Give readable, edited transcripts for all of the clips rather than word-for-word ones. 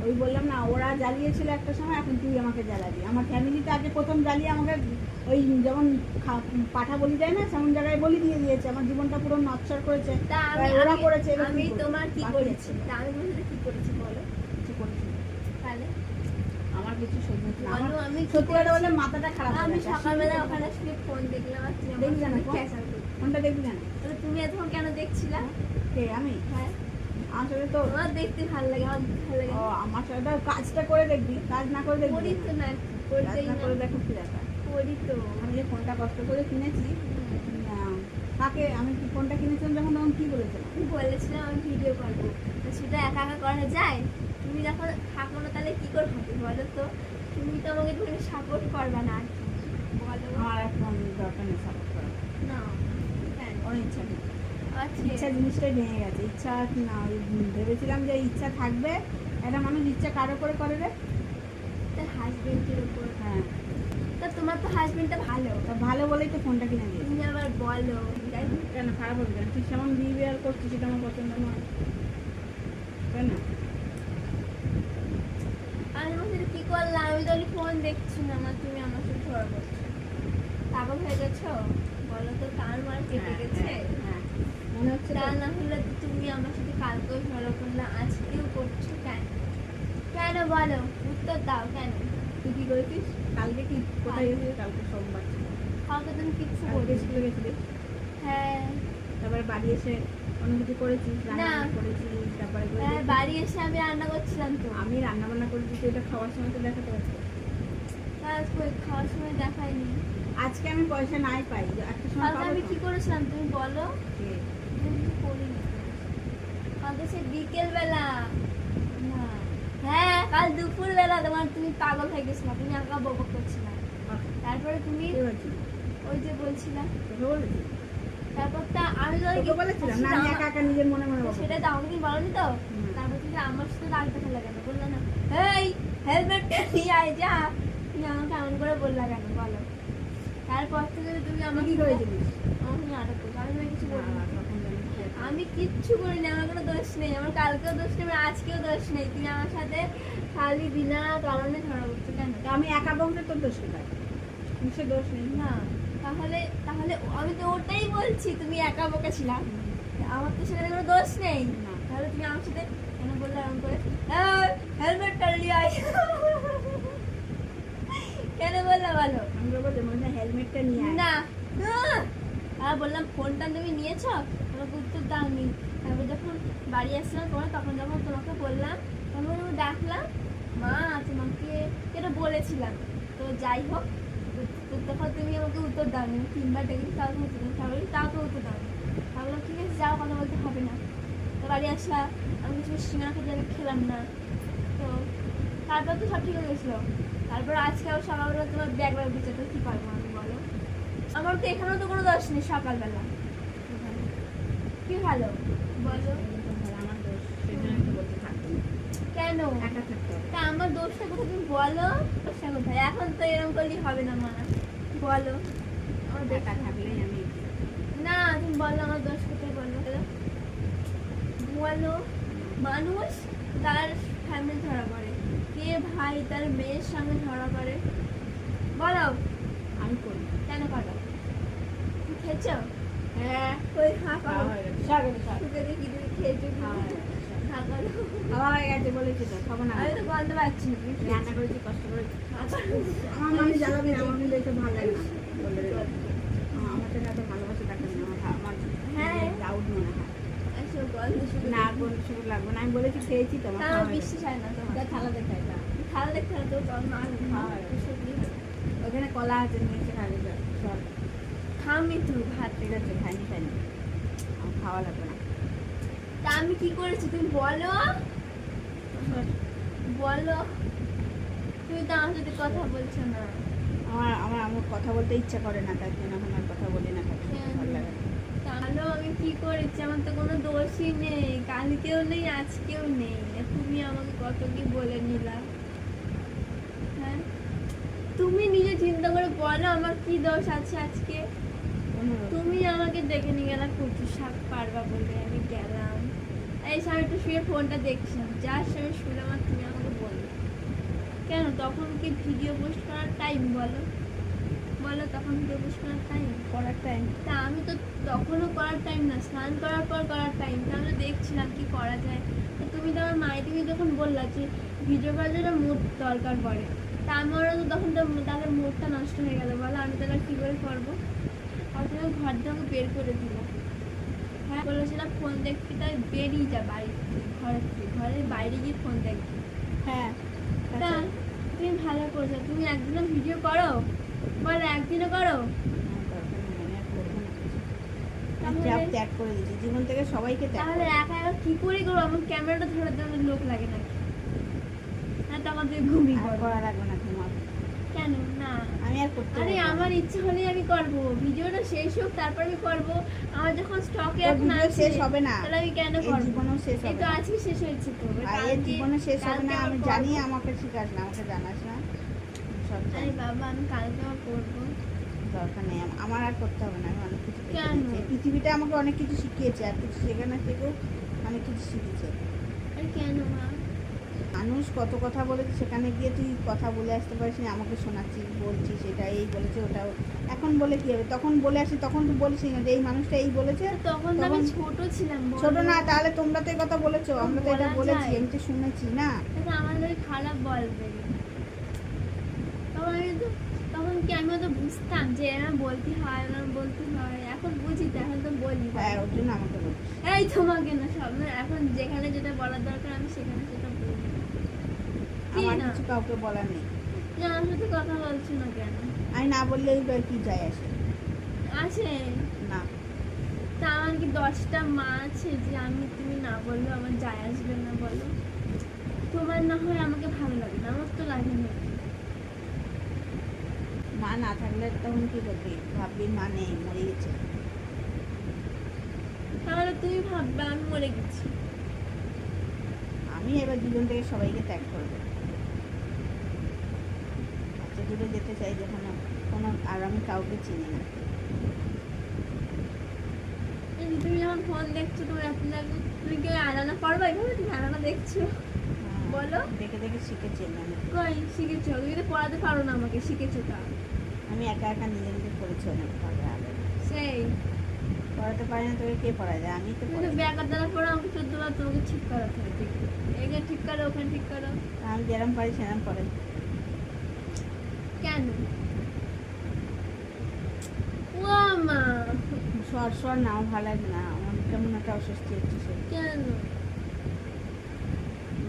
ওই বললাম না, ওরা জ্বালিয়েছিল একটা সময়, এখন তুই আমাকে জ্বালাবি। আমার ফ্যামিলিতে আগে প্রথম জ্বালিয়ে আমাকে ওই যেমন পাঠা বলি যায় না, সেমন জায়গায় বলি দিয়ে দিয়েছে। আমার জীবনটা পুরো নচ্ছর করেছে। তা ওরা করেছে, এবার আমি কি করব? তোমার কি বাকি করেছি? আছে। তা আমি তোমার সাথে কি করেছি বলো? কিছু করেছি না। তাহলে আমার কিছু সহ্য হচ্ছে না। বলো, আমার আমি কি সত্যি কথা করেছি? বললে মাথাটা খারাপ হয়ে আমি গেছে। সকালবেলা ওখানে শুয়ে ফোন দেখলাম আর তুমি আমার দেখবি না সাথে ফোন? খেসারত। ফোনটা দেখবি না? তাহলে তুমি এতক্ষণ কেন দেখছিলা? কে আমি? হ্যাঁ, আসলে তো আমার দেখতে ভালো লাগে, আমার ভালো লাগে। ও আমার সাথে কাজটা করে দেখবি, কাজ না করে দেখবি করি তো না। না, কাজ করতেই না না। করে দেখো কি দেখা। করি তো। আমি যে ফোনটা কষ্ট করে কিনেছি, তাকে আমি কি ফোনটা কিনেছিলাম যখন, তখন কি বলেছিলাম? আমি বলেছিলাম আমি ভিডিও করবো, তো সেটা একা একা করা যায়? তুমি যখন থাকো না তাহলে কি করে হবে বলো তো? তুমি তো আমাকে তুমি সাপোর্ট করবা না আর কি। বলো আমার এখন দরকার নেই সাপোর্ট করা, না। হ্যাঁ, কোনো ইচ্ছা নেই। আচ্ছা, ইচ্ছা জিনিসটাই ভেঙে গেছে। ইচ্ছা না, ওই ভেবেছিলাম যে ইচ্ছা থাকবে। একটা মানুষ ইচ্ছা কারো করে করে রে। তার হাজবেন্ডের উপর। হ্যাঁ, তা তোমার তো হাজবেন্ডটা ভালো, তা ভালো বলেই তো ফোনটা কিনে দিয়েছি। তুমি আবার বলো যাই হোক। কেন খারাপ হবে কেন? তুই যেমন বিহেভিয়ার করছিস সেটা আমার পছন্দ নয়, তাই না? আমি আমার সাথে কি করলাম? আমি তো ফোন দেখছি না, আমার তুমি আমার সাথে ঝগড়া করছো। পাগল হয়ে গেছো? বলো তো, কার মার কেটে গেছে? হ্যাঁ, মনে হচ্ছে তা তো? না হলে তো তুমি আমার সাথে কালকেও ঝগড়া করলে, আজকেও করছো কেন? কেন বলো, উত্তর দাও কেন? তুই কি করেছিস কালকে? কি কোথায় গেছিস কালকে? সোমবার ছিল। কাউকে তুমি কিচ্ছু কালকে বলিস? স্কুলে গেছিলিস, হ্যাঁ, তারপরে বাড়ি এসে অন্য কিছু করেছিস, রান্না না। করেছিস, তারপরে হ্যাঁ, বাড়ি এসে আমি রান্না করছিলাম তো। আমি রান্না বান্না করেছি, তুই এটা খাওয়ার সময় তো দেখাতে পারছি। কাজ করে খাওয়ার সময় দেখাইনি। আজকে আমি পয়সা নাই পাই, একটা সময় কালকে পাবো আমি তো। কি করেছিলাম তুমি বলো? কে? আমি কিছু করিনি। কালকে সে বিকেল বেলা না, হ্যাঁ কাল দুপুর বেলা তোমার, তুমি পাগল হয়ে গেছিলা, তুমি একা বকবক করছিলা। তারপরে তুমি কে বলছিস? ওই যে বলছিলা, তোকে বলেছি? তারপরটা আমি তো তোকে বলেছিলাম না আমি একা একা নিজের মনে মনে বলবো? সেটা তো আমাকে তুমি বলনি তো। হুম। তারপর তুমি আমার সাথে রাগ দেখালে কেন? বললে না এই হেলমেটটা নিয়ে আয় যা, তুমি আমাকে এমন করে বললা কেন বলো? তারপর থেকে তুমি তুই আমাকে কি করেছিলিস? আমাকে নাটক করছো, আমি তোমায় কিছু বলিনি। না, তখন জানি কি আছে। আমি কিচ্ছু করিনি, আমার কোনো দোষ নেই, আমার কালকেও দোষ নেই, আমার আজকেও দোষ নেই। তুমি আমার সাথে খালি বিনা কারণে ঝগড়া করছো কেন? তা আমি একা বলতে তোর দোষ কোথায়? নিশ্চয় দোষ নেই। না, তাহলে তাহলে আমি তো ওটাই বলছি, তুমি একা বোকা ছিলাম, আমার তো সেখানে কোনো দোষ নেই। না। তাহলে তুমি আমার সাথে কেন বললে এরকম করে হেলমেটটা নিয়ে আয়? কেন বললে বলো? আমি বলবো যে মনে হয় হেলমেটটা নিয়ে আয়। না, আর বললাম ফোনটা তুমি নিয়েছো, আমাকে উত্তর দাওনি। তারপর যখন বাড়ি আসছিলাম তোমার, তখন যখন তোমাকে বললাম, তখন আমি ডাকলাম মা, তোমাকে এটা বলেছিলাম। তো যাই হোক, তো তখন তুমি আমাকে উত্তর দাওনি। আমি তিনবার ডেকেছি, তাও তো উত্তর দাও, তাহলে তাও তো উত্তর দাওনি। ভাবলাম ঠিক আছে যাও, কথা বলতে হবে না। তো বাড়ি আসলাম, আমি কিছু সিঙ্গারা খেতে, আমি খেলাম না। তো তারপর তো সব ঠিক হয়ে গেছিলো। তারপর আজকে আবার সকালবেলা তোমার ব্যাগ ব্যাগ দিচ্ছে, তো কি পারবো আমি বলো? আমার তো এখানেও তো কোনো দোষ নেই। সকালবেলা কি ভালো বলো? আমার দোষ, সেই জন্য একটু বলতে থাকতো না। কেন? একা থাকতে হবে। তা আমার দোষটা কোথায় তুমি বলো? দোষটা কোথায়? এখন তো এরকম করলেই হবে না মা, বলো আমার দোষ একা থাকলেই আমি না, তুমি বলো আমার দোষ কোথায় বলো? বলো। মানুষ তার ফ্যামিলি ঝগড়া করে, কে ভাই তার মেয়ের সঙ্গে ঝগড়া করে? বলো আমি করি। কেন করো? তুমি খেয়েছো? হ্যাঁ, ওই হাঁ খাওয়া করো, হয়ে গেছে। সব গেছে, সব। শুকে দেখি তুমি খেয়েছো কি? খাওয়া হয়ে গেছে, সব। হাঁ করো। খাওয়া হয়ে গেছে বলেছি তো, খাবো না। আমি তো গন্ধ পাচ্ছি। রান্না করেছি, কষ্ট করেছি। হাঁ করো। আমার মানে জ্বালাবি না, আমার কিন্তু এইসব ভালো লাগে না। বলে দিলাম। আমার থেকে এত ভালোবাসা দেখাবি না, আমার হ্যাঁ। ডাউট মনে হয়। এসব গন্ধ শুকে না, দেখি। কোন শুরু লাগবে না। আমি বলেছি খেয়েছি তো, আমার তা খাওয়া আমার হয়ে গেছে। বিশ্বাস হয় না তোমার। যা থালা দেখাই যা। ভালো দেখতে হবে তো, গন্ধ আর খাওয়া হয়ে গেছে। ওখানে কলা আছে, নিয়ে এসে খাবি যা। সব খামি তো ভাত। ঠিক আছে, খাইনি খাইনি, আমার খাওয়া লাগবে না। তা আমি কি করেছি তুমি বলো? বলো। তুমি তো আমার সাথে কথা বলছো না। আমার আমার আমার কথা বলতে ইচ্ছা করে না, তার জন্য এখন আর কথা বলি না, কথা বলতে ভালো লাগে না। তাহলে আমি কি করেছি? আমার তো কোনো দোষই নেই, কালকেও নেই আজকেও নেই। তুমি আমাকে কত কি বলে নিলা। হ্যাঁ, তুমি নিজে চিন্তা করে বলো আমার কি দোষ আছে আজকে? কোনো রকম। তুমি আমাকে ডেকে নিয়ে গেলা কচু শাক পারবা বলে, আমি গেলাম। এই সময় একটু শুয়ে ফোনটা দেখছিলাম, যার সময় শুনলাম আর তুমি আমাকে তখন কি ভিডিও পোস্ট করার টাইম বলো? বলো তখন ভিডিও পোস্ট করার টাইম? করার টাইম। তা আমি তো তখনও করার টাইম না, স্নান করার পর করার টাইম। তা আমি তো দেখছিলাম কি করা যায়। তো তুমি তো আমার মায়ের তুমি যখন বললা যে ভিডিও করার জন্য মুড দরকার পড়ে, তা আমারও তো তখন তো তাহলে মুডটা নষ্ট হয়ে গেল বলো, আমি তাহলে কী করে করবো? আর তুমি ঘর থেকে আমাকে বের করে দিল। হ্যাঁ বলেছিলাম ফোন দেখতে, তাই বেরিয়ে যা বাড়ি থেকে, ঘরের বাইরে গিয়ে ফোন দেখবি। হ্যাঁ তা তুমি ভালো করেছো, তুমি একদিনও ভিডিও করো বলো, একদিনও করো? সব ত্যাগ করে দিয়েছি জীবন থেকে, সবাইকে ত্যাগ তাহলে করে একা একা কি করে করবো? আমার ক্যামেরাটা ধরার জন্য লোক লাগে নাকি? হ্যাঁ তো আমাদের ঘুমিয়ে আর পড়বো। করা লাগবে না তোমার। কেন না? আমি আর করতে আরে পারবো না। আমার ইচ্ছে হলেই আমি করবো, ভিডিওটা শেষ হোক তারপর আমি করবো। আমার যখন স্টকে তোর এখন ভিডিও আছে শেষ হবে না, তাহলে আমি কেন এই করবো? জীবনেও শেষ এই হবে তো না। আজকে শেষ হয়েছে তো, এবার আর এর কালকে- জীবনে শেষ হবে কালকে না, আবার আমি করবো। জানি। আমাকে শিখাস না, আমাকে জানাস না, সব আরে জানি। বাবা আমি কালকে আবার করবো। দরকার নেই, আমার আর করতে হবে না। আমি অনেক কিছু দেখে কেন? নিয়েছি। এই পৃথিবীটা আমাকে অনেক কিছু শিখিয়েছে, আর কিছু শেখানোর থেকেও অনেক কিছু শিখেছে। আরে কেন মা? মানুষ কত কথা বলেছে, সেখানে গিয়ে তুই কথা বলে আসতে পারিস না, আমাকে শোনাচ্ছিস, বলছিস এটা এই বলেছে ওটাও। এখন বলে কি হবে? তখন বলে আসি, তখন তুই বলিস না যে এই মানুষটা এই বলেছে। তখন তো আমি তখন ছোট ছিলাম বলো। ছোট না, তাহলে তোমরা তো এই কথা বলেছো, আমরা তো এটা বলা বলেছি, যায়। আমি তো শুনেছি না। তাহলে আমাদের খারাপ বলবে। তখন আমি তো তখন কি আমিও তো বুঝতাম যে এরম বলতে হয়, এরম বলতে হয়। এখন বুঝি তো, এখন তো বলি। হ্যাঁ, ওর জন্য আমাকে বলিস। এই তোমাকে না, সব না, এখন যেখানে যেটা বলার দরকার আমি সেখানে সেটা বলি। কি আমার না? কিছু কাউকে বলার নেই। যে আমার সাথে কথা বলছো না কেন? আমি না বললেই বা কি যায় আসে? আছে না, তা আমার কি 10টা মা আছে যে আমি তুমি না বললেও আমার যায় আসবে না বলো? তোমার না হয় আমাকে ভালো লাগে না, আমার তো লাগে না। মা না থাকলে তখন কি করবি? ভাববি মা নেই, মরে গেছে। তাহলে তুমি ভাববে আমি মরে গেছি। আমি এবার জীবন থেকে সবাইকে ত্যাগ করবো। এত দূরে যেতে চাই যখন কোনো, আর আমি কাউকে চিনি না। এই যে তুমি যখন ফোন দেখছো তোমার এখন তুমি কেউ আলাদা করবা? এইভাবে তুমি আলাদা দেখছো বলো? দেখে দেখে শিখেছি আমি। কই শিখেছো? তুমি তো পড়াতে পারো না আমাকে, শিখেছো তা? আমি একা একা নিজে নিজে করেছি অনেক ভাবে আগে। সেই পড়াতে পারি না, তোকে কে পড়ায় যায়? আমি তো তুমি তো পড়াই। ব্যাকার দ্বারা পড়ো, আমাকে 14 বার তোমাকে ঠিক করাতে হয়। ঠিক এখানে ঠিক করো, ওখানে ঠিক করো। আমি যেরম পারি সেরম পড়াই। কেন? ও মা সর সর না, আমার ভালো লাগে না। আমার কেমন একটা অস্বস্তি হচ্ছে, সে কেন?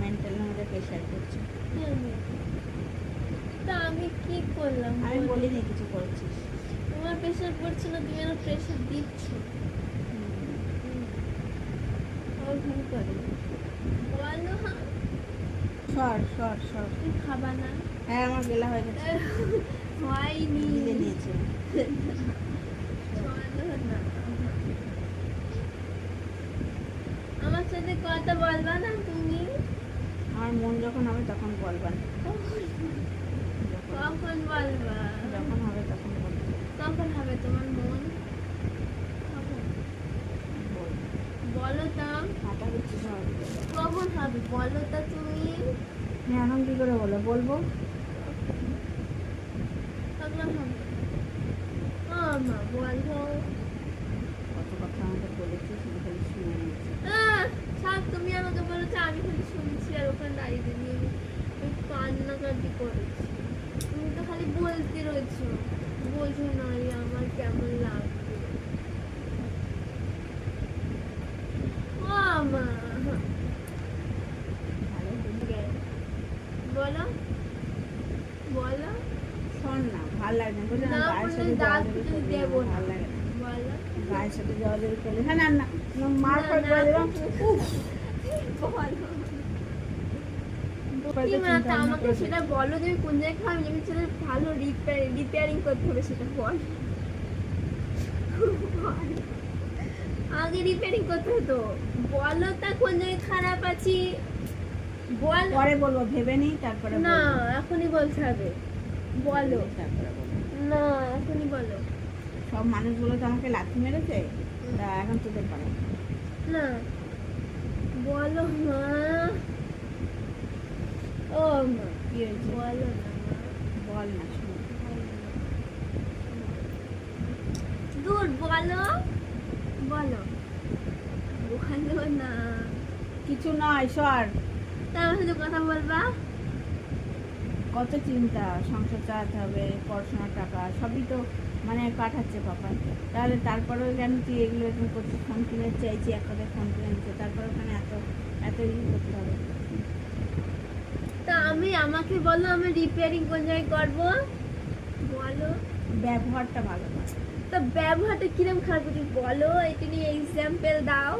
মেন্টাল মধ্যে প্রেশার করছে। কেন? তা আমি কি করলাম? আমি বলো? বলিনি কিছু করেছিস। তোমার প্রেশার পড়ছে না, তুমি আমার প্রেশার দিচ্ছ। ওখানে করে বলো। সর সর সর। তুমি খাবা না? হ্যাঁ, আমার গেলা হয়ে গেছে, হয়নি। গিলে নিয়েছে। বলো না। আমার সাথে কথা বলবা না তুমি? আমার মন যখন হবে তখন বলবা না। কখন বলবা? যখন হবে তখন বলবো। কখন হবে তোমার মন? কখন? বলবো। বলো তা। মাথা ঘুরছে সব। কখন হবে বলো তা তুমি? এখন কি করে বলবো? কখন হবে? মা বলো। কত কথা আমাকে বলেছে, শুধু খালি শুনে নিচ্ছে। থাক, তুমি আমাকে বলেছো, আমি খালি শুনছি আর ওখানে দাঁড়িয়ে দাঁড়িয়ে আমি কান্নাকাটি করেছি। তুমি তো খালি বলতে রয়েছো, বোঝো না যে আমার কেমন লাগবে। ও মা ভালো বলি। বলো বলো। শোন না, ভাল লাগে না বুঝলি, না গায়ের বললে সাথে দাঁত জড়াজড়ি ফুটে করবি না, দেবো না। ভাল লাগে না। বলো গায়ের সাথে জড়াজড়ি করবি। হ্যাঁ, না না, মার না, করে না। করে দিলাম। উফ, বলো হয়তো কি মা, চিন্তা তা ভাবনা আমাকে করে সেটা বলো যে আমি কোন জায়গায় খাই, আমি সেটা ভালো রিপেয়ারিং করতে হবে, সেটা বল। আগে রিপেয়ারিং করতে হতো, বলো তা কোন জায়গায় খারাপ আছি বল। পরে বলবো, ভেবে নিই তারপরে না বলবো। এখনই বলতে হবে, বলো। তারপরে বলবো। না এখনই বলো। সব মানুষগুলো তো আমাকে লাথি মেরেছে, তা এখন তোদের পারে। না বলো মা। ও ও মা, কি হয়েছে? বলো না মা। বল না, শুনি। দূর বলো, বলো, বলো না। কিছু নয়, সর। তা আমার সাথে কথা বলবা? কত চিন্তা, সংসার চালাতে হবে, পড়াশোনার টাকা সবই তো মানে পাঠাচ্ছে পাপা। তাহলে তারপরেও কেন তুই এগুলো এরকম করছিস? ফোন কিনে চাইছি, এক কথায় ফোন কিনে দিচ্ছে, তারপরে ওখানে এত এত করতে হবে। তা আমাকে বলো, আমি রিপেয়ারিং কোন জায়গায় করবো বলো। ব্যবহারটা ভালো না। তা ব্যবহারটা কিরম খারাপ করছিস বলো, এটা নিয়ে এক্সাম্পল দাও।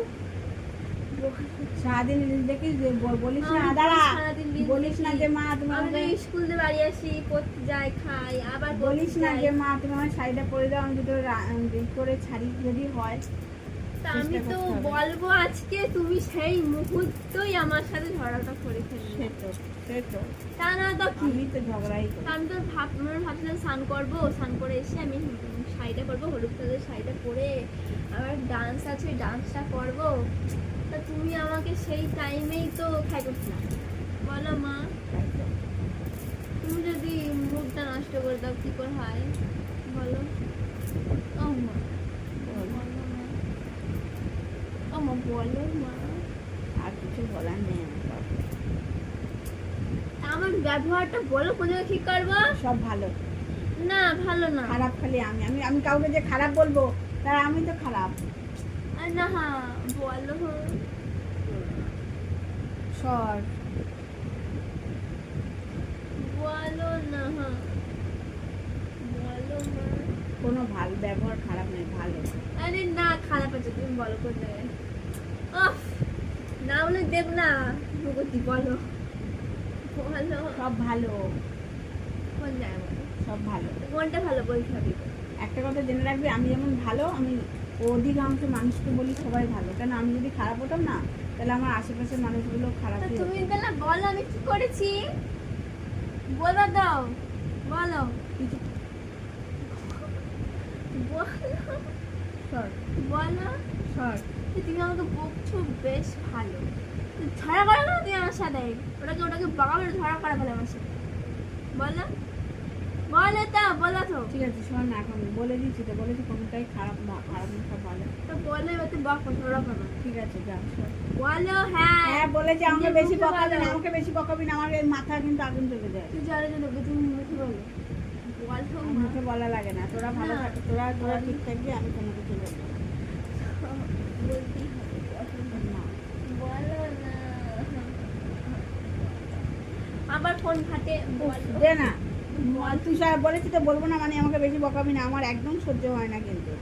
সারাদিন দেখিস যে বলিস না, আমি দাঁড়া, সারাদিন reels বলিস না দেখি। যে মা তুমি আমি তো আমাকে, স্কুল থেকে বাড়ি আসি, পড়তে যাই, খাই, আবার বলিস পড়তে না যাই। যে মা তুমি আমার শাড়িটা পরে দাও, আমি দুটো করে ছাড়ি যদি হয়। তা আমি চেষ্টা তো করতে হবে। বলবো আজকে, তুমি সেই মুহূর্তই আমার সাথে ঝগড়াটা করে ফেলবে। সে তো তা না তো কি? আমি তো ঝগড়াই করি। তা আমি তো ভাবছিলাম স্নান করবো, স্নান করে এসে আমি শাড়িটা করবো, হলুদ কালারের শাড়িটা পরে আবার ডান্স আছে, ডান্সটা করবো। তা তুমি আমাকে সেই টাইমেই তো খাই করছো না বলো মা। তাই তো। তুমি যদি মুডটা নষ্ট করে দাও কি করে হয় বলো। ও মা, বল। বলো মা, ও মা বলো মা। আর কিছু বলার নেই আমার বাবা। আমার ব্যবহারটা বলো, কোন জায়গায় ঠিক করবো? সব ভালো, না ভালো না। খারাপ খালি আমি আমি আমি কাউকে যে খারাপ বলবো তার আমি তো খারাপ। আর না হ্যাঁ বলো, সর। বলো না হ্যাঁ, বলো মা। কোনো ভালো ব্যবহার খারাপ নেই, ভালো। আরে না খারাপ আছে, তুমি বলো কোন জায়গায়। আহ, না বলে দেব না ভগবতী, বলো বলো সব ভালো, কোন জায়গায় বলো। সব ভালো। কোনটা ভালো বলতে হবে? একটা কথা জেনে রাখবি, আমি যেমন ভালো, আমি অধিকাংশ মানুষকে বলি সবাই ভালো। কেন আমি যদি খারাপ হতাম না, তাহলে আমার আশেপাশের মানুষগুলো তা খারাপই হতো। তুমি তাহলে বলো আমি কি করেছি, বলবা দাও, বলো কিছু বলো সর, বলো। সর। তুমি আমাকে বকছো বেশ ভালো, ঝগড়া করো না তুমি আমার সাথে, ওটাকে বাগাবে ঝগড়া করা ভালো আমার সাথে বলো, বলো তা বলো তো। ঠিক আছে, শোন না, এখন বলে দিচ্ছি তো, বলেছি কোনোটাই খারাপ না, খারাপ না, সব ভালো। তো বলো এবার তুমি বকো, ঝগড়া করো না। ঠিক আছে, যা, সর। বলো হ্যাঁ। হ্যাঁ বলেছি, আমাকে নিজের বেশি মুখে বকাবি না, বলো। আমাকে বেশি বকাবি না, আমার এই মাথা কিন্তু আগুন চলে যায়। তুই জানো জানো তুমি মুখে বলো, বলো আমার মা। মুখে বলা লাগে না, তোরা ভালো না। থাক, তোরা তোরা ঠিক থাকবি, আমি কোনো কিছু বলবো না। বলতেই হবে, না। বলো না। আবার ফোন ফাটে, বলো। দে না, তুই বলেছি তো বলবো না, মানে আমাকে বেশি বকাবি না, আমার একদম সহ্য হয় না কিন্তু।